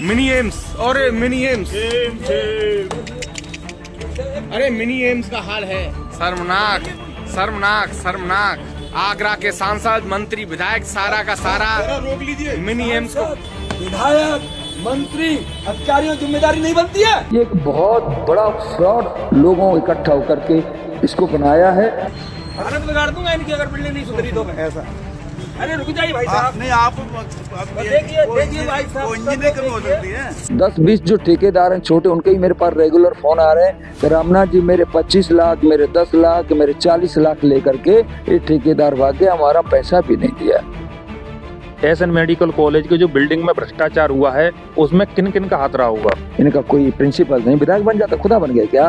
Mini AIIMS और mini AIIMS, अरे mini AIIMS का हाल है शर्मनाक शर्मनाक शर्मनाक। आगरा के सांसद मंत्री विधायक सारा का सारा रोक लीजिए। मिनी एम्स को विधायक मंत्री अधिकारियों की जिम्मेदारी नहीं बनती है। ये एक बहुत बड़ा फ्रॉड लोगों इकट्ठा होकर के इसको बनाया है। हालत बिगाड़ दूंगा इनकी अगर बिल्डिंग नहीं सुधरी तो मैं। ऐसा अरे रुक जाइए भाई साहब। नहीं आप देखिए भाई साहब, इंजीनियर कमी हो सकती है। 10-20 जो ठेकेदार हैं छोटे, उनके ही मेरे पास रेगुलर फोन आ रहे हैं कि रामनाथ जी मेरे 25 लाख, मेरे 10 लाख, मेरे 40 लाख लेकर के ये ठेकेदार भाग गए, हमारा पैसा भी नहीं दिया। एसएन मेडिकल कॉलेज के जो बिल्डिंग में भ्रष्टाचार हुआ है उसमें किन किन का हाथ रहा होगा? इनका कोई प्रिंसिपल नहीं, विधायक बन जाता खुदा बन गया क्या?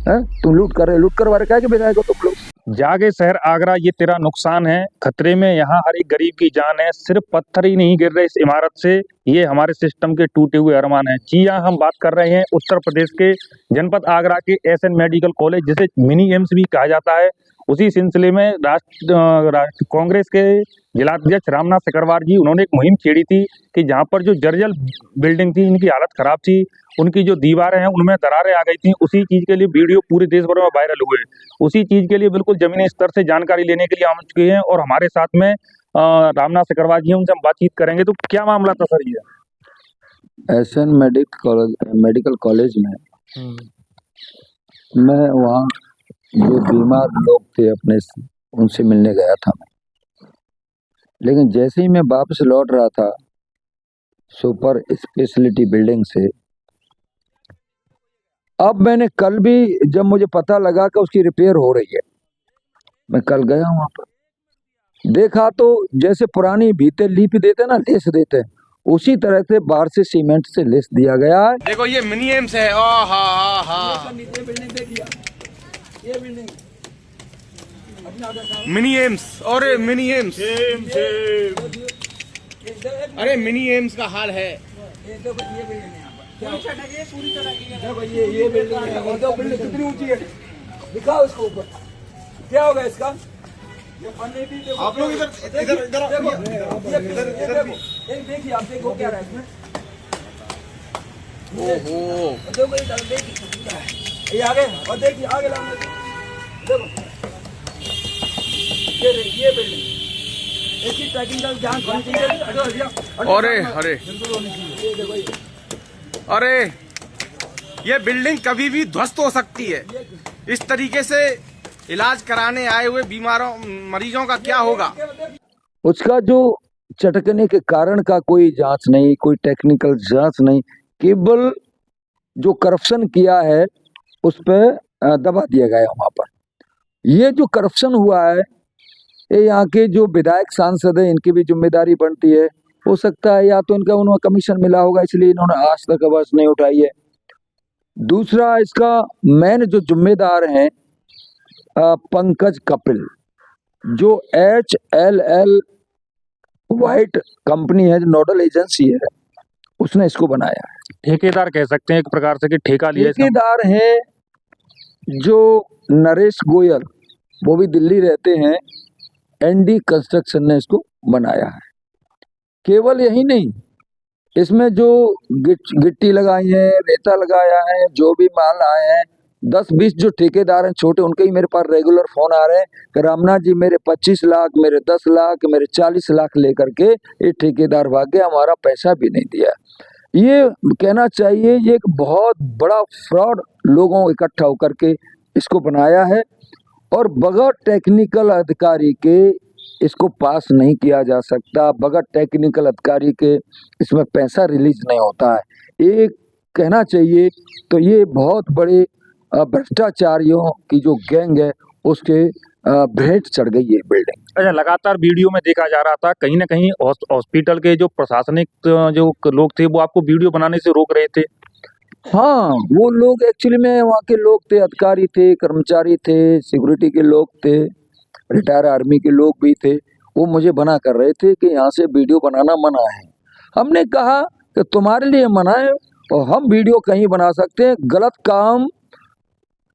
है? तुम लूट करवा रहे क्या कि विधायक हो तुम लोग? जागे शहर आगरा, ये तेरा नुकसान है। खतरे में यहाँ हर एक गरीब की जान है। सिर्फ पत्थर ही नहीं गिर रहे इस इमारत से, ये हमारे सिस्टम के टूटे हुए अरमान है। जी हाँ, हम बात कर रहे हैं उत्तर प्रदेश के जनपद आगरा के एसएन मेडिकल कॉलेज, जिसे मिनी एम्स भी कहा जाता है। उसी सिलसिले में कांग्रेस के जिलाध्यक्ष रामनाथ सकरवार जी, उन्होंने एक मुहिम छेड़ी थी कि जहाँ पर जो जर्जर बिल्डिंग थी, इनकी हालत खराब थी, उनकी जो दीवारें हैं उनमें दरारें आ गई थी। उसी चीज के लिए वीडियो पूरे देश भर में वायरल हुए। उसी चीज के लिए बिल्कुल जमीनी स्तर से जानकारी लेने के लिए हम चुके हैं और हमारे साथ में रामनाथ सकरवार जी हैं, उनसे हम बातचीत करेंगे। तो क्या मामला था सर ये? एसएन मेडिकल कॉलेज में मैं वहाँ जो बीमार लोग थे अपने, उनसे मिलने गया था मैं। लेकिन जैसे ही मैं वापस लौट रहा था सुपर स्पेशलिटी बिल्डिंग से, अब मैंने कल भी जब मुझे पता लगा कि उसकी रिपेयर हो रही है, मैं कल गया वहां पर, देखा तो जैसे पुरानी भीते लीप देते ना, लेस देते, उसी तरह से बाहर से सीमेंट से लेस दिया गया है। देखो ये मिनी एम्स है। बिल्डिंग देखिए, ये बिल्डिंग मिनी एम्स और मिनी एम्स, अरे मिनी एम्स का हाल है। देखो ये बिल्डिंग है, पूरी तरह की देखो ये बिल्डिंग है। और दो बिल्डिंग कितनी ऊंची है, दिखाओ इसको ऊपर, क्या होगा इसका? ये पन्ने भी देखो। आप लोग इधर देखो, एक देखिए, आप देखो क्या रहा है इसमें। ओहो, देखो इधर देखिए, ये आगे, और देखिए आगे लाने देखो, ये बिल्डिंग इसकी टेक्निकल जांच होनी चाहिए। अरे अरे अरे, ये बिल्डिंग कभी भी ध्वस्त हो सकती है। इस तरीके से इलाज कराने आए हुए बीमारों मरीजों का क्या होगा? उसका जो चटकने के कारण का कोई जांच नहीं, कोई टेक्निकल जांच नहीं, केवल जो करप्शन किया है उस पर दबा दिया गया वहां पर। ये जो करप्शन हुआ है, ये यहाँ के जो विधायक सांसद है, इनकी भी जिम्मेदारी बनती है। हो सकता है या तो इनका उन्हें कमीशन मिला होगा, इसलिए इन्होंने आज तक आवाज नहीं उठाई है। दूसरा, इसका मेन जो जिम्मेदार हैं पंकज कपिल, जो HLL व्हाइट कंपनी है, जो नोडल एजेंसी है, उसने इसको बनाया है। ठेकेदार कह सकते हैं एक प्रकार से कि ठेका लिया इसका। ठेकेदार है जो नरेश गोयल, वो भी दिल्ली रहते हैं, ND कंस्ट्रक्शन ने इसको बनाया है। केवल यही नहीं, इसमें जो गिट्टी लगाई है, रेता लगाया है, जो भी माल आए हैं, 10-20 जो ठेकेदार हैं छोटे, उनके ही मेरे पास रेगुलर फोन आ रहे हैं कि रामनाथ जी मेरे 25 लाख, मेरे 10 लाख, मेरे 40 लाख लेकर के ये ठेकेदार भाग गए, हमारा पैसा भी नहीं दिया। ये कहना चाहिए ये एक बहुत बड़ा फ्रॉड लोगों इकट्ठा होकर के इसको बनाया है, और बगैर टेक्निकल अधिकारी के इसको पास नहीं किया जा सकता। बगैर टेक्निकल अधिकारी के इसमें पैसा रिलीज नहीं होता है। ये कहना चाहिए तो ये बहुत बड़े भ्रष्टाचारियों की जो गैंग है, उसके भेंट चढ़ गई है बिल्डिंग। अच्छा, लगातार वीडियो में देखा जा रहा था कहीं ना कहीं हॉस्पिटल के जो प्रशासनिक जो लोग थे वो आपको वीडियो बनाने से रोक रहे थे। हाँ, वो लोग एक्चुअली में वहाँ के लोग थे, अधिकारी थे, कर्मचारी थे, सिक्योरिटी के लोग थे, रिटायर आर्मी के लोग भी थे। वो मुझे मना कर रहे थे कि यहाँ से वीडियो बनाना मना है। हमने कहा कि तुम्हारे लिए मना है और हम वीडियो कहीं बना सकते हैं, गलत काम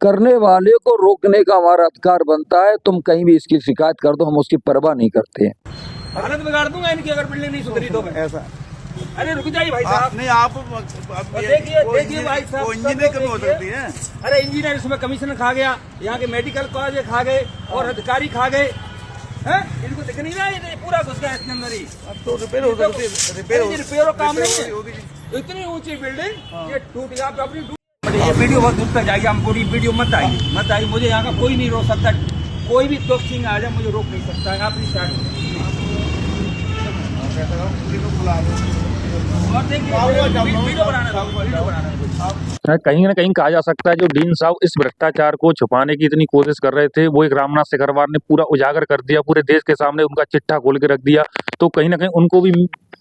करने वाले को रोकने का हमारा अधिकार बनता है। तुम कहीं भी इसकी शिकायत कर दो, हम उसकी परवाह नहीं करते हैं। हालत बिगाड़ दूंगा इनकी अगर बिल्डिंग नहीं सुधरी तो मैं। ऐसा अरे रुक जाइए भाई साहब, नहीं आप देखिए भाई साहब, वो इंजीनियर कमी हो सकती है। अरे इंजीनियर इसमें कमीशन खा गया, यहाँ के मेडिकल कॉलेज खा गए और अधिकारी खा गए हैं, इनको दिख नहीं रहा है, ये पूरा घुस गया इसके अंदर ही। अब तो रिपेयर हो सकती है, रिपेयर का काम नहीं है, इतनी ऊंची बिल्डिंग ये टूट गया अपनी ये वीडियो बहुत दूर तक जाएगी, हम पूरी वीडियो मत आई, मुझे यहाँ का कोई नहीं रोक सकता, कोई भी दोस्त सिंह आ जाए मुझे रोक नहीं सकता है। अपनी साइड और देखिए वीडियो बनाना कहीं ना कहीं कहा जा सकता है जो डीन साहब इस भ्रष्टाचार को छुपाने की इतनी कोशिश कर रहे थे, वो एक रामनाथ सिकरवार ने पूरा उजागर कर दिया, पूरे देश के सामने उनका चिट्ठा खोल के रख दिया, तो कहीं ना कहीं उनको भी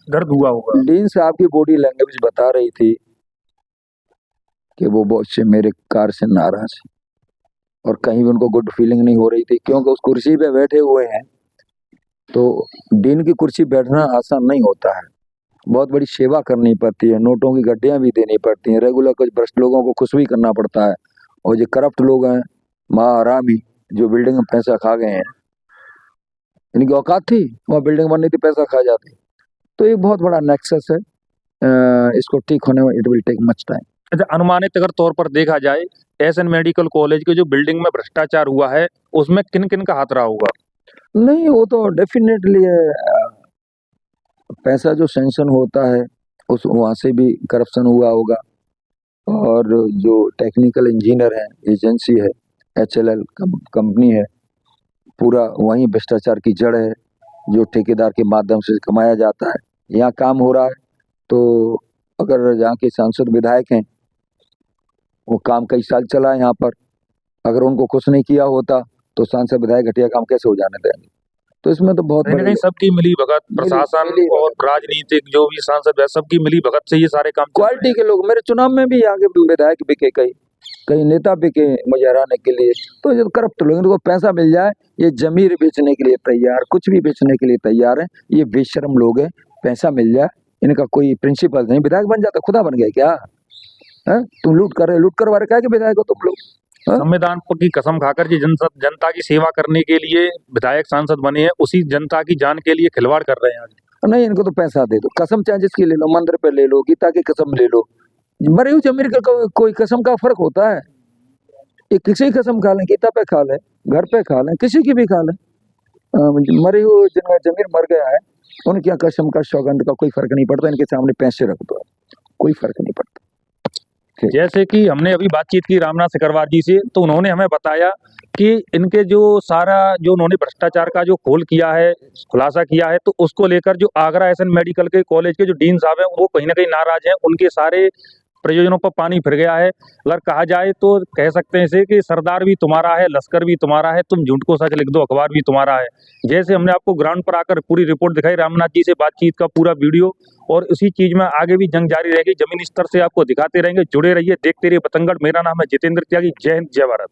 दर्द हुआ होगा। डीन साहब की बॉडी लैंग्वेज बता रही थी कि वो बहुत से मेरे कार से नाराज है और कहीं भी उनको गुड फीलिंग नहीं हो रही थी, क्योंकि उस कुर्सी पे बैठे हुए हैं तो डीन की कुर्सी बैठना आसान नहीं होता है, बहुत बड़ी सेवा करनी पड़ती है, नोटों की गड्डियां भी देनी पड़ती हैं, रेगुलर कुछ भ्रष्ट लोगों को खुश भी करना पड़ता है, और जो करप्ट लोग हैं महारामी जो बिल्डिंग में पैसा खा गए हैं, इनकी औकात थी वहाँ बिल्डिंग बननी थी पैसा खा जाती, तो एक बहुत बड़ा नेक्सस है, इसको ठीक होने में it will take much time. अच्छा, अनुमानित अगर तौर पर देखा जाए एसएन मेडिकल कॉलेज के जो बिल्डिंग में भ्रष्टाचार हुआ है उसमें किन किन का हाथ रहा होगा? नहीं वो तो डेफिनेटली पैसा जो सैंक्शन होता है उस वहाँ से भी करप्शन हुआ होगा, और जो टेक्निकल इंजीनियर है एजेंसी है HLL कंपनी है, पूरा वहीं भ्रष्टाचार की जड़ है जो ठेकेदार के माध्यम से कमाया जाता है। यहाँ काम हो रहा है तो अगर यहाँ के सांसद विधायक हैं वो काम कई साल चला है यहाँ पर, अगर उनको कुछ नहीं किया होता तो सांसद विधायक घटिया काम कैसे हो जाने देंगे, तो इसमें तो बहुत कहीं ना कहीं सबकी मिली भगत, प्रशासन और राजनीतिक जो भी सांसद है सबकी मिली भगत से ये सारे काम क्वालिटी के लोग, मेरे चुनाव में भी यहाँ के विधायक बिके, कई नेता बिके मुझे हराने के लिए, तो ये करप्ट लोग, इनको पैसा मिल जाए ये जमीर बेचने के लिए तैयार, कुछ भी बेचने के लिए तैयार है, ये बेशरम लोग हैं, पैसा मिल जाए इनका कोई प्रिंसिपल नहीं, विधायक बन जाता खुदा बन गया क्या है? तुम लूट कर रहे क्या कि विधायक हो तुम लोग? संविधान की कसम खाकर जी जनता की सेवा करने के लिए विधायक सांसद बने हैं, उसी जनता की जान के लिए खिलवाड़ कर रहे हैं आज। नहीं, इनको तो पैसा दे दो, कसम चाहे जिसकी ले लो, मंदिर पे ले लो, गीता की कसम ले लो, मरे हुए जमीर का कोई कसम का फर्क होता है? ये किसी कसम खा लें, गीता पे खा लें, घर पे खा लें, किसी की भी खा लें, मरे हुए जिनका जमीर मर गया है उनकी कसम का सौगंध का कोई फर्क नहीं पड़ता, इनके सामने पैसे रख दो, कोई फर्क नहीं पड़ता। जैसे कि हमने अभी बातचीत की रामनाथ सिकरवार जी से, तो उन्होंने हमें बताया कि इनके जो सारा जो उन्होंने भ्रष्टाचार का जो खुलासा किया है, तो उसको लेकर जो आगरा एसएन मेडिकल के कॉलेज के जो डीन साहब हैं वो कहीं ना कहीं नाराज हैं, उनके सारे प्रयोजनों पर पानी फिर गया है। अगर कहा जाए तो कह सकते हैं इसे कि सरदार भी तुम्हारा है, लश्कर भी तुम्हारा है, तुम झूठ को सच लिख दो, अखबार भी तुम्हारा है। जैसे हमने आपको ग्राउंड पर आकर पूरी रिपोर्ट दिखाई, रामनाथ जी से बातचीत का पूरा वीडियो, और उसी चीज में आगे भी जंग जारी रहेगी, जमीनी स्तर से आपको दिखाते रहेंगे। जुड़े रहिए, देखते रहिए बतंगड़। मेरा नाम है जितेंद्र त्यागी। जय हिंद, जय भारत।